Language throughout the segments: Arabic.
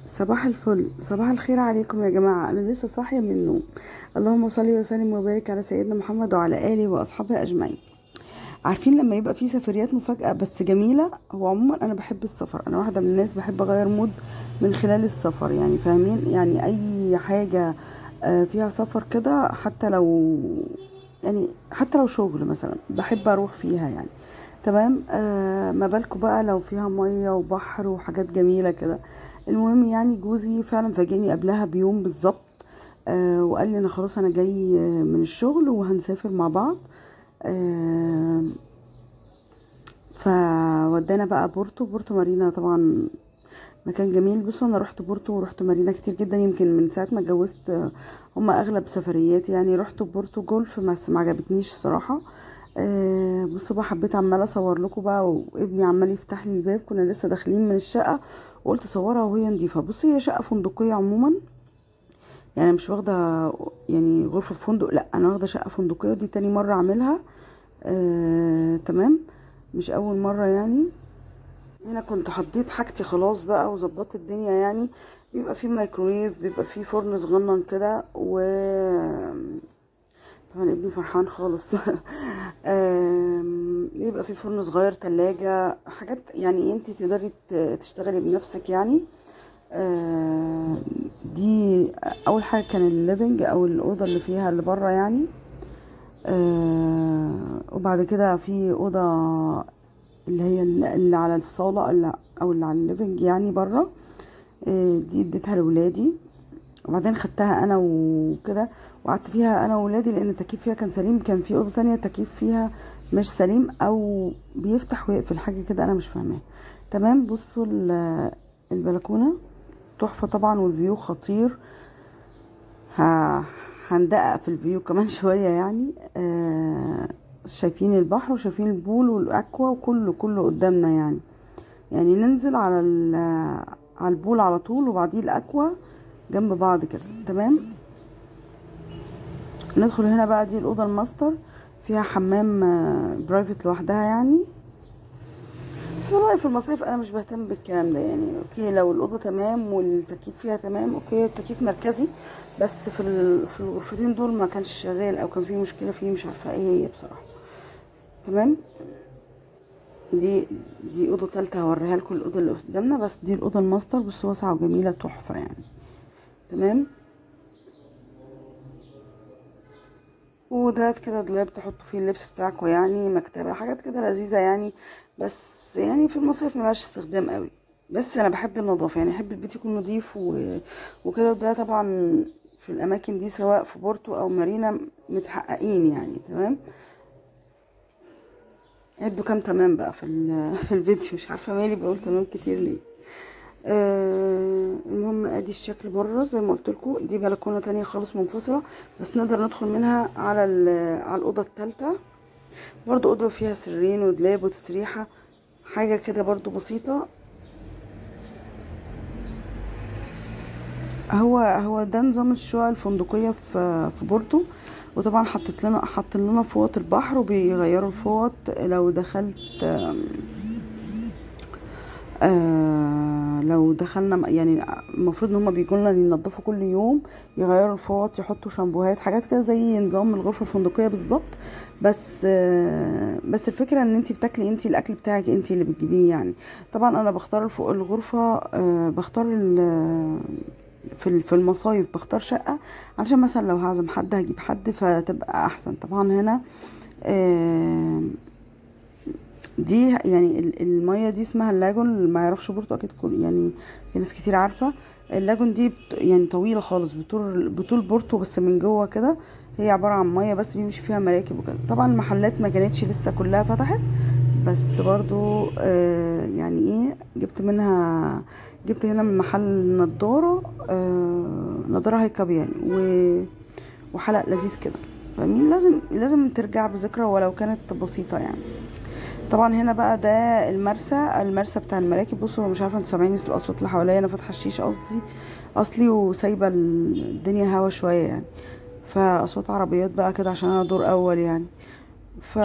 صباح الفل، صباح الخير عليكم يا جماعة. أنا لسه صاحية من النوم. اللهم صل وسلم وبارك على سيدنا محمد وعلى آله وأصحابه أجمعين. عارفين لما يبقى في سفريات مفاجأة بس جميلة؟ هو عموما أنا بحب السفر، أنا واحدة من الناس بحب أغير مود من خلال السفر، يعني فاهمين؟ يعني أي حاجة فيها سفر كده، حتى لو شغل مثلا بحب أروح فيها يعني. تمام. ما بالكوا بقى لو فيها مية وبحر وحاجات جميلة كده. المهم يعني جوزي فعلا فاجئني قبلها بيوم بالظبط. وقال لي انا خلاص انا جاي من الشغل وهنسافر مع بعض. آه فودانا بقى بورتو مارينا طبعا. مكان جميل. بصوا انا رحت بورتو ورحت مارينا كتير جدا، يمكن من ساعه ما اتجوزت. هما اغلب سفرياتي يعني. رحت بورتو جولف بس ما عجبتنيش الصراحه. بصوا بقى حبيت عماله اصور لكم بقى، وابني عمال يفتح لي الباب. كنا لسه داخلين من الشقه وقلت اصورها وهي نضيفه. بصي هي شقه فندقيه عموما، يعني مش واخده يعني غرفه فندق، لا انا واخده شقه فندقيه، ودي تاني مره اعملها. تمام. مش اول مره يعني. هنا كنت حطيت حاجتي خلاص بقى وظبطت الدنيا يعني. بيبقى فيه مايكرويف، بيبقى فيه فرن صغنن كده، و طبعا ابني فرحان خالص. بيبقى فيه فرن صغير، تلاجة، حاجات يعني انتي تقدري تشتغلي بنفسك يعني. دي اول حاجة. كان الليفينج او الأوضة اللي فيها اللي بره يعني. وبعد كده في أوضة اللي هي اللي على الصالة او اللي على الليفينج يعني بره. دي اديتها لولادي، وبعدين خدتها انا وكده وقعدت فيها انا وولادي، لان التكييف فيها كان سليم. كان في اوضه تانية التكييف فيها مش سليم او بيفتح ويقفل حاجه كده، انا مش فاهماها. تمام. بصوا البلكونه تحفه طبعا، والفيو خطير. ه- هندقق في الفيو كمان شويه يعني. شايفين البحر وشايفين البول والاكوا وكله قدامنا يعني. يعني ننزل على البول على طول، وبعديه الاكوا جنب بعض كده. تمام. ندخل هنا بقى. دي الاوضه الماستر، فيها حمام برايفت لوحدها يعني. بس والله في المصيف انا مش بهتم بالكلام ده يعني. اوكي لو الاوضه تمام والتكييف فيها تمام، اوكي التكييف مركزي. بس في الغرفتين دول ما كانش شغال، او كان في مشكله فيه، مش عارفه ايه هي بصراحه. تمام. دي دي اوضه تالته هوريها لكم، الاوضه اللي قدامنا. بس دي الاوضه الماستر، بس واسعه وجميله تحفه يعني. تمام. وده كده دولاب تحطوا فيه اللبس بتاعكم يعني، مكتبة، حاجات كده لذيذة يعني. بس يعني في المصيف ملهاش استخدام قوي. بس انا بحب النظافة يعني، احب البيت يكون نظيف وكده. وده طبعا في الاماكن دي سواء في بورتو او مارينا متحققين يعني. تمام. عدوا كام تمام بقى في الفيديو. مش عارفة مالي بقول تمام كتير ليه. المهم ادي الشكل بره زي ما قلت لكم. دي بلكونه تانية خالص منفصله، بس نقدر ندخل منها على الاوضه الثالثه. برضو اوضه فيها سريرين ودولاب وتسريحه، حاجه كده برضو بسيطه. هو ده نظام الشقق الفندقيه في بورتو. وطبعا حاطين لنا فوط البحر، وبيغيروا الفوط لو دخلت. لو دخلنا يعني المفروض ان هما بيجوا لنا ينظفوا كل يوم، يغيروا الفوط، يحطوا شامبوهات، حاجات كده زي نظام الغرفه الفندقيه بالظبط. بس الفكره ان انتي بتاكلي انتي الاكل بتاعك انتي اللي بتجيبيه يعني. طبعا انا بختار الغرفه. بختار في المصايف بختار شقه، علشان مثلا لو هعزم حد هجيب حد فتبقى احسن. طبعا هنا آه، دي يعني المية دي اسمها اللاجون. اللي ما يعرفش بورتو اكيد كل يعني في ناس كتير عارفة. اللاجون دي يعني طويلة خالص، بطول بورتو، بس من جوه كده. هي عبارة عن مية بس بيمشي فيها مراكب وكده. طبعا المحلات ما كانتش لسه كلها فتحت، بس برضو يعني ايه جبت هنا من محل نضارة. نضارة هاي كاب يعني، وحلق لذيذ كده. فاهمين؟ لازم ترجع بذكرى ولو كانت بسيطة يعني. طبعا هنا بقى ده المرسى بتاع المراكب. بصوا أنا مش عارفه انتوا سامعين الاصوات اللي حواليا. انا فاتحه الشيش اصلي وسايبه الدنيا هوا شويه يعني. فاصوات عربيات بقى كده عشان انا دور اول يعني. ف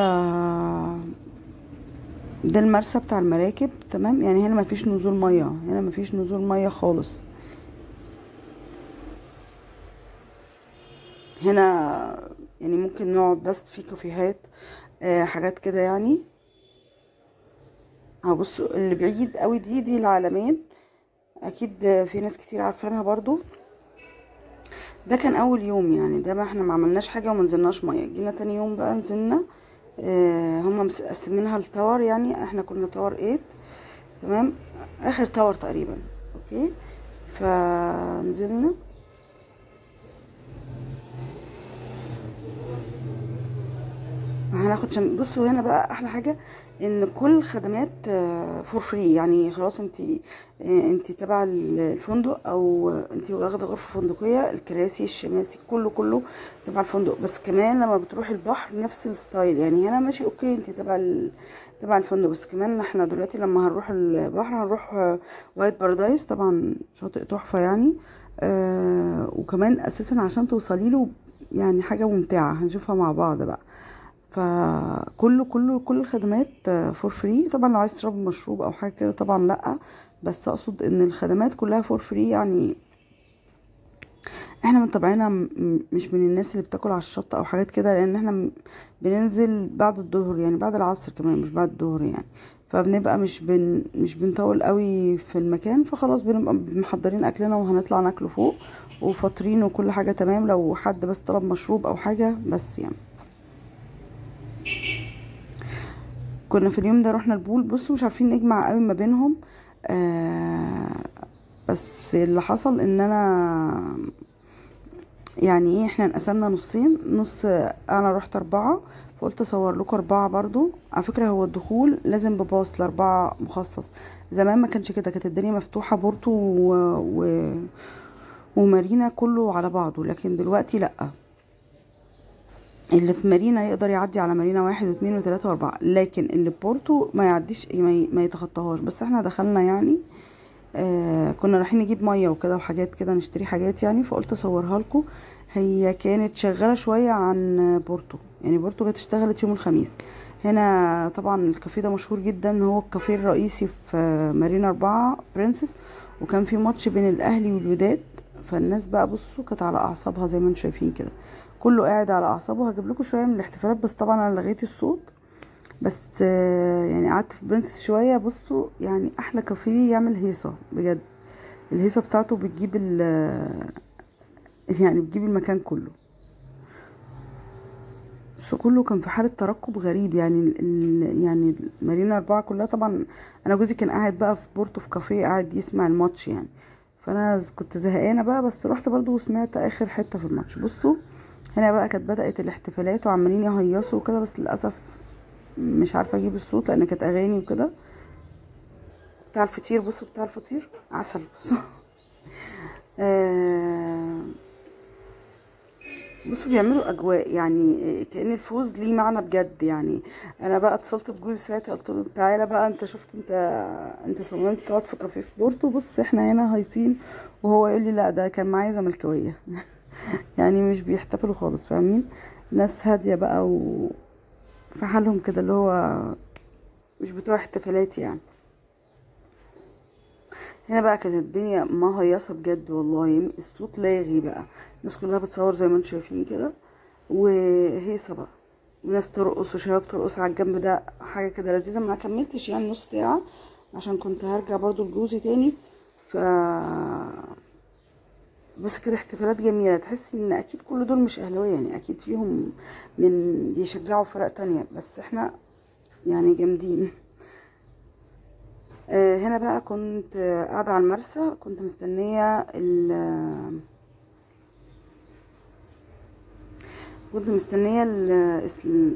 ده المرسى بتاع المراكب. تمام. يعني هنا مفيش نزول ميه، هنا مفيش نزول ميه خالص. هنا يعني ممكن نقعد بس في كافيهات، حاجات كده يعني. اهو بصوا اللي بعيد قوي دي العالمين، اكيد في ناس كتير عارفينها برضو. ده كان اول يوم يعني، ده ما احنا ما عملناش حاجه وما نزلناش ميه. جينا تاني يوم بقى نزلنا. هم مقسمينها لتاور يعني، احنا كنا تاور 8. تمام، اخر تاور تقريبا. اوكي، فنزلنا. هناخد بصوا هنا بقى احلى حاجه ان كل الخدمات فور فري يعني. خلاص انت تبع الفندق، او انت واخده غرفه فندقيه، الكراسي الشماسي كله تبع الفندق. بس كمان لما بتروح البحر نفس الستايل يعني. هنا ماشي اوكي، انت تبع الفندق، بس كمان احنا دلوقتي لما هنروح البحر هنروح وايت بارادايس، طبعا شاطئ تحفه يعني. وكمان اساسا عشان توصلي له يعني حاجه ممتعه هنشوفها مع بعض بقى. كل الخدمات فور فري. طبعا لو عايز تشرب مشروب او حاجه كده طبعا لا، بس اقصد ان الخدمات كلها فور فري يعني. احنا من طبعنا مش من الناس اللي بتاكل على الشط او حاجات كده، لان احنا بننزل بعد الظهر يعني، بعد العصر كمان مش بعد الظهر يعني. فبنبقى مش بنطول قوي في المكان، فخلاص بنبقى محضرين اكلنا وهنطلع ناكله فوق وفاطرين وكل حاجه تمام. لو حد بس طلب مشروب او حاجه بس يعني. كنا في اليوم ده رحنا البول. بصوا مش عارفين نجمع قوي ما بينهم. آه بس اللي حصل ان انا يعني ايه، احنا انقسمنا نصين. نص انا رحت 4، فقلت اصور لكم 4 برضو. على فكرة هو الدخول لازم بباص ل4 مخصص. زمان ما كانش كده، كانت الدنيا مفتوحة بورتو ومارينا كله على بعضه. لكن دلوقتي لأ، اللي في مارينا يقدر يعدي على مارينا 1 و2 و3 و4، لكن اللي في بورتو ما يعديش، ما يتخطاهاش. بس احنا دخلنا يعني. كنا رايحين نجيب ميه وكده وحاجات كده، نشتري حاجات يعني، فقلت اصورها لكم. هي كانت شغاله شويه عن بورتو يعني. بورتو كانت اشتغلت يوم الخميس. هنا طبعا الكافيه ده مشهور جدا، هو الكافيه الرئيسي في مارينا 4 برنسس. وكان في ماتش بين الاهلي والوداد، فالناس بقى بصوا كانت على اعصابها زي ما انتم شايفين كده، كله قاعد على اعصابه. هجيب لكم شويه من الاحتفالات، بس طبعا انا لغيت الصوت. بس يعني قعدت في برنسس شويه. بصوا يعني احلى كافيه يعمل هيصه بجد. الهيصه بتاعته بتجيب يعني بتجيب المكان كله. بس كله كان في حالة ترقب غريب يعني. يعني مارينا 4 كلها طبعا. انا جوزي كان قاعد بقى في بورتو في كافيه قاعد يسمع الماتش يعني، فانا كنت زهقانه بقى، بس رحت برضو وسمعت اخر حته في الماتش. بصوا هنا بقى كانت بدأت الاحتفالات وعمالين يهيصوا وكده، بس للاسف مش عارفه اجيب الصوت لان كانت اغاني وكده. بتاع الفطير، بصوا بتاع الفطير عسل. بصوا آه بصوا بيعملوا اجواء يعني، كأن الفوز ليه معنى بجد يعني. انا بقى اتصلت بجوزي ساعتها قلت له تعالى بقى، انت شفت، انت صممت تقعد في كافيه في بورتو، بص احنا هنا هايصين. وهو يقول لي لا ده كان معايا زملكاويه. يعني مش بيحتفلوا خالص، فاهمين؟ ناس هاديه بقى وفي حالهم كده، اللي هو مش بتوع احتفالات يعني. هنا بقى كانت الدنيا مهيصه بجد والله، الصوت لاغي بقى. الناس كلها بتصور زي ما انتم شايفين كده، وهيصه بقى، وناس ترقص وشباب ترقص على الجنب ده. حاجه كده لذيذه. ما كملتش يعني نص ساعه عشان كنت هرجع برضو لجوزي تاني. ف بس كده احتفالات جميله. تحسي ان اكيد كل دول مش اهلاويه يعني، اكيد فيهم من بيشجعوا فرق تانية، بس احنا يعني جامدين. هنا بقى كنت قاعدة على المرسى، كنت مستنية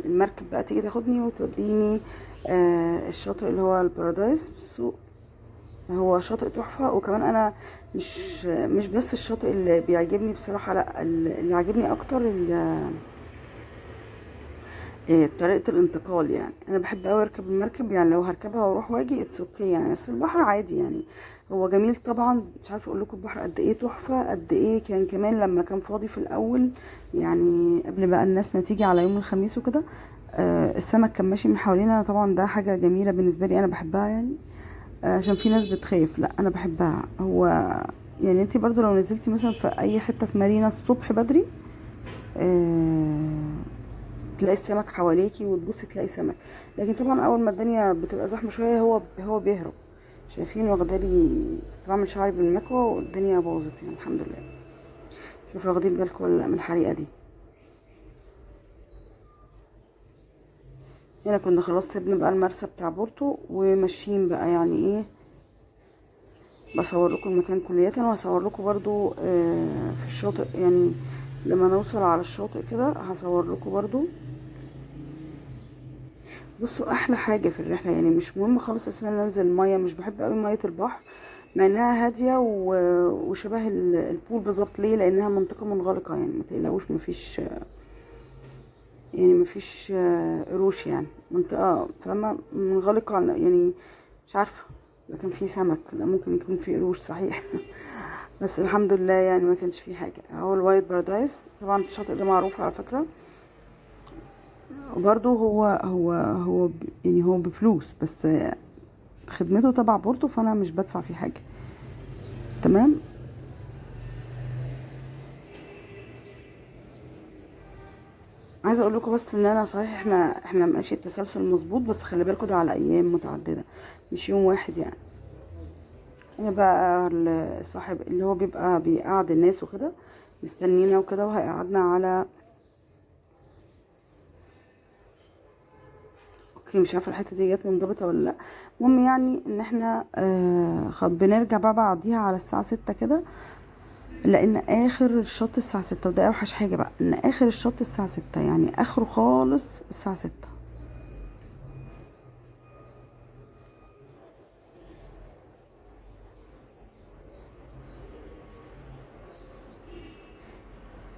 المركب بقى تيجي تاخدني وتوديني الشاطئ اللي هو البارادايس. بس هو شاطئ تحفة. وكمان انا مش بس الشاطئ اللي بيعجبني بصراحة، لا اللي عاجبني اكتر طريقة الانتقال يعني. انا بحب اوي اركب المركب يعني، لو هركبها واروح واجي اتس اوكي يعني. بس البحر عادي يعني، هو جميل طبعا. مش عارفه اقول لكم البحر قد ايه تحفه، قد ايه كان كمان لما كان فاضي في الاول يعني، قبل بقى الناس ما تيجي على يوم الخميس وكده. السمك كان ماشي من حوالينا طبعا. ده حاجه جميله بالنسبه لي، انا بحبها يعني. عشان في ناس بتخاف، لا انا بحبها. هو يعني انتي برضو لو نزلتي مثلا في اي حته في مارينا الصبح بدري آه تلاقي السمك حواليكي وتبصي تلاقي سمك. لكن طبعا اول ما الدنيا بتبقى زحمه شويه هو بيهرب. شايفين؟ واخدالي كنت بعمل شعري بالمكوى والدنيا باظت يعني الحمد لله. شوفوا واخدين بالكم ولا لأ من الحريقه دي؟ هنا كنا خلاص سيبنا بقى المرسى بتاع بورتو وماشيين بقى يعني ايه. بصور لكم المكان كلية وهصور لكم برضو في الشاطئ يعني. لما نوصل على الشاطئ كده هصور لكم برضو. بصوا احلى حاجة في الرحلة يعني مش مهم خالص اساسا ننزل المية. مش بحب قوي مية البحر مع انها هادية وشبه البول بالظبط. ليه؟ لانها منطقة منغلقة يعني ما تقلقوش مفيش يعني مفيش قروش يعني. منطقة فاهمة منغلقة يعني. مش عارفة اذا كان في سمك. لا ممكن يكون في قروش صحيح. بس الحمد لله يعني ما كانش فيه حاجة. هو الوايت بارادايس طبعا الشاطئ ده معروف على فكرة. وبرضه يعني هو بفلوس بس خدمته تبع بورتو فانا مش بدفع فيه حاجة. تمام. عايزه اقول لكم بس ان انا صحيح احنا ماشي التسلسل مظبوط بس خلي بالكم ده على ايام متعدده مش يوم واحد يعني. انا بقى الصاحب اللي هو بيبقى بيقعد الناس وكده مستنينا وكده وهيقعدنا على اوكي. مش عارفه الحته دي جت منضبطه ولا لا. المهم يعني ان احنا بنرجع بقى بعديها على الساعه 6 كده. لان اخر الشط الساعه 6 وده اوحش حاجه بقى ان اخر الشط الساعه 6 يعني اخره خالص الساعه 6.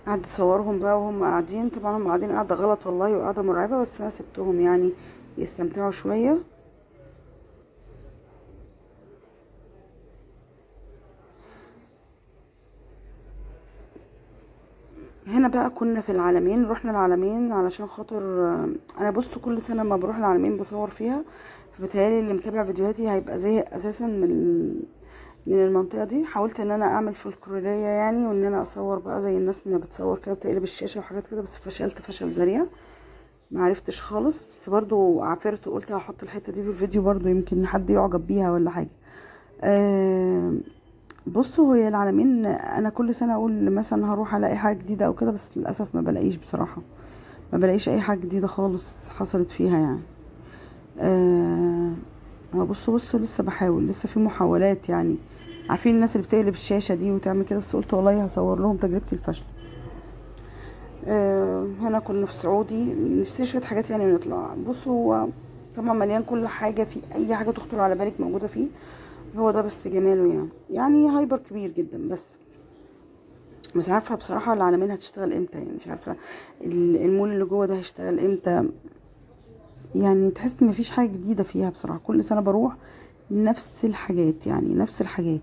قعدت اصورهم بقى وهم قاعدين. طبعا هم قاعدين قاعده غلط والله وقاعده مرعبه بس انا سبتهم يعني يستمتعوا شويه. هنا بقى كنا في العلمين. رحنا العلمين علشان خاطر انا بص كل سنه ما بروح العلمين بصور فيها. فبتهيالي اللي متابع فيديوهاتي هيبقى زهق اساسا من المنطقه دي. حاولت ان انا اعمل فولكلوريه يعني وان انا اصور بقى زي الناس ما بتصور كده وتقلب الشاشه وحاجات كده بس فشلت فشل ذريع. ما عرفتش خالص بس برضو عفرت وقلت هحط الحته دي في الفيديو برضو يمكن حد يعجب بيها ولا حاجه. أه بصوا هي العلمين انا كل سنه اقول مثلا هروح الاقي حاجه جديده او كده بس للاسف ما بلاقيش بصراحه. ما بلاقيش اي حاجه جديده خالص حصلت فيها يعني. بصوا لسه بحاول لسه في محاولات يعني. عارفين الناس اللي بتقلب الشاشه دي وتعمل كده بس قلت والله هصور لهم تجربتي الفاشله. هنا كنا في سعودي نشتري شويه حاجات يعني ونطلع. بصوا هو طبعا مليان كل حاجه في اي حاجه تخطر على بالك موجوده فيه. هو ده بس جماله يعني هايبر كبير جدا بس. مش عارفه بصراحه العلمين هتشتغل امتى يعني. مش عارفه المول اللي جوه ده هيشتغل امتى. يعني تحس ان مفيش حاجه جديده فيها بصراحه. كل سنه بروح نفس الحاجات يعني نفس الحاجات.